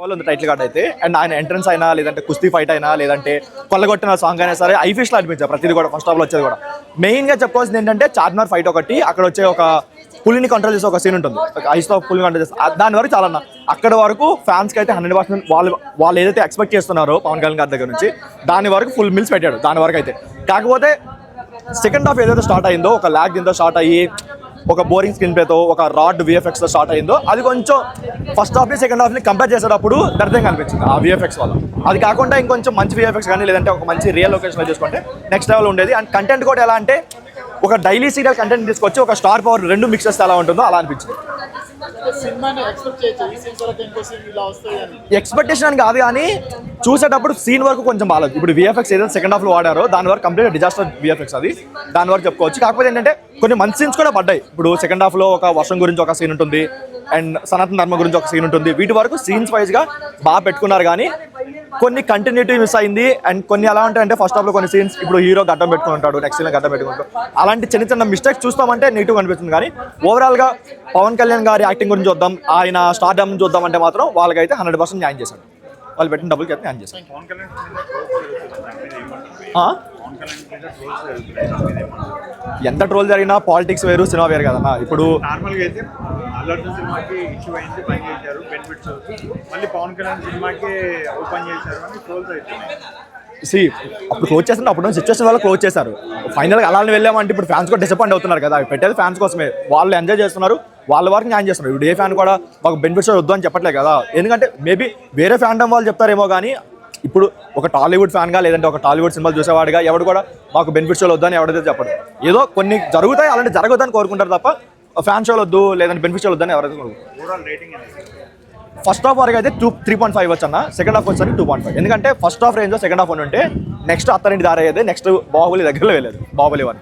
Level ఉంది title card అయితే. And ఆయన ఎంట్రన్స్ అయినా లేదంటే కుస్తీ ఫైట్ అయినా లేదంటే కొల్లగొట్టిన సాంగ్ అయినా సరే ఐఫిష్లో అనిపించారు ప్రతిదీ కూడా. ఫస్ట్ హాఫ్లో వచ్చేది కూడా మెయిన్గా చెప్పుకోవాల్సింది ఏంటంటే చార్మినార్ ఫైట్ ఒకటి, అక్కడ వచ్చే ఒక పులిని కంట్రోల్ చేసే ఒక సీన్ ఉంటుంది, ఐస్తో పులిని కంట్రోల్ చేస్తే దాని వరకు చాలా అక్కడ వరకు ఫ్యాన్స్కి అయితే 100% వాళ్ళు ఏదైతే ఎక్స్పెక్ట్ చేస్తున్నారో పవన్ కళ్యాణ్ గారి దగ్గర నుంచి దాని వరకు ఫుల్ మిల్స్ పెట్టాడు దాని వరకు అయితే. కాకపోతే సెకండ్ హాఫ్ ఏదైతే స్టార్ట్ అయిందో ఒక ల్యాగ్ దీంతో స్టార్ట్ అయ్యి ఒక బోరింగ్ స్క్రీన్ ప్లేతో ఒక రాడ్ విఎఫ్ఎక్స్తో స్టార్ట్ అయిందో అది కొంచెం ఫస్ట్ హాఫ్ని సెకండ్ హాఫ్ని కంపేర్ చేసేటప్పుడు దర్శనంగా అనిపించింది ఆ విఎఫ్ఎక్స్ వల్ల. అది కాకుండా ఇంకొంచెం మంచి విఎఫ్ఎక్స్ కానీ లేదంటే ఒక మంచి రియల్ లొకేషన్లో చూసుకుంటే నెక్స్ట్ లెవెల్ ఉండేది. అండ్ కంటెంట్ కూడా ఎలా అంటే ఒక డైలీ సీరియల్ కంటెంట్ తీసుకొచ్చి ఒక స్టార్ పవర్ రెండు మిక్స్ చేస్తే ఎలా ఉంటుందో అలా అనిపించింది. ఎక్స్పెక్టేషన్ అని కాదు కానీ చూసేటప్పుడు సీన్ వరకు కొంచెం బాగాలేదు. ఇప్పుడు విఎఫ్ఎక్స్ ఏదైతే సెకండ్ హాఫ్లో వాడారో దాని వరకు కంప్లీట్ డిజాస్టర్ విఎఫ్ఎక్స్, అది దాని వరకు చెప్పుకోవచ్చు. కాకపోతే ఏంటంటే కొన్ని మంచి సీన్స్ కూడా పడ్డాయి. ఇప్పుడు సెకండ్ హాఫ్లో ఒక వర్షం గురించి ఒక సీన్ ఉంటుంది అండ్ సనాతన ధర్మ గురించి ఒక సీన్ ఉంటుంది. వీటి వరకు సీన్స్ వైజ్గా బాగా పెట్టుకున్నారు కానీ కొన్ని కంటిన్యూటీ మిస్ అయింది. అండ్ కొన్ని ఎలా ఉంటాయంటే ఫస్ట్ హాఫ్లో కొన్ని సీన్స్ ఇప్పుడు హీరో గడ్డం పెట్టుకుని ఉంటాడు, నెక్స్ట్ సీన్ గడ్డం పెట్టుకుంటాడు, అలాంటి చిన్న చిన్న మిస్టేక్స్ చూస్తామంటే నెగిటివ్ అనిపిస్తుంది. కానీ ఓవరాల్గా పవన్ కళ్యాణ్ గారి యాక్టింగ్ గురించి చూద్దాం, ఆయన స్టార్డమ్ చూద్దాం అంటే మాత్రం వాళ్ళకైతే 100% న్యాయం చేశాడు. వాళ్ళు పెట్టిన డబ్బులకి అయితే న్యాయం చేశాడు. ఎంత ట్రోల్ జరిగినా పాలిటిక్స్ వేరు సినిమా వేరు కదన్నా. ఇప్పుడు నార్మల్గా అయితే అల్లర్జున్ సినిమాకి ఇష్యూ అయింది, పని చేశారు బెనిఫిట్స్, మళ్ళీ పవన్ కళ్యాణ్ సినిమాకి ఓపెన్ చేశారు అని ట్రోల్స్ అవుతున్నాయి. అప్పుడు క్లోజ్ చేస్తుంటే అప్పుడు సిచ్యువేషన్ వల్ల క్లోజ్ చేశారు. ఫైనల్గా అలానే వెళ్ళామంటే ఇప్పుడు ఫ్యాన్స్ కూడా డిసప్పాయింట్ అవుతున్నారు కదా. అవి పెట్టేది ఫ్యాన్స్ కోసమే, వాళ్ళు ఎంజాయ్ చేస్తున్నారు, వాళ్ళ వరకు న్యాయం చేస్తున్నారు. ఇప్పుడు ఏ ఫ్యాన్ కూడా మాకు బెనిఫిట్స్ వద్దు అని చెప్పట్లేదు కదా. ఎందుకంటే మేబీ వేరే ఫ్యాన్డమ్ వాళ్ళు చెప్తారేమో కానీ ఇప్పుడు ఒక టాలీవుడ్ ఫ్యాన్గా లేదంటే ఒక టాలీవుడ్ సినిమాలు చూసేవాడిగా ఎవడు కూడా మాకు బెనిఫిట్ షోలు వద్దని ఎవరైతే చెప్పడు. ఏదో కొన్ని జరుగుతాయి అలాంటి జరగొద్దని కోరుకుంటారు తప్ప ఫ్యాన్ షోలు వద్దు లేదంటే బెనిఫిట్ షోలు వద్దని ఎవరైతే కోరుకుంటారు. ఫస్ట్ హాఫ్ వరకు అయితే 3.5 వచ్చన్న, సెకండ్ హాఫ్ వచ్చేసరికి 2.5. ఎందుకంటే first half range second half ఉంటే నెక్స్ట్ అత్తరింటి దారి అయితే నెక్స్ట్ బాహుబలి దగ్గరలో వెళ్ళేది, బాహుబలి 1.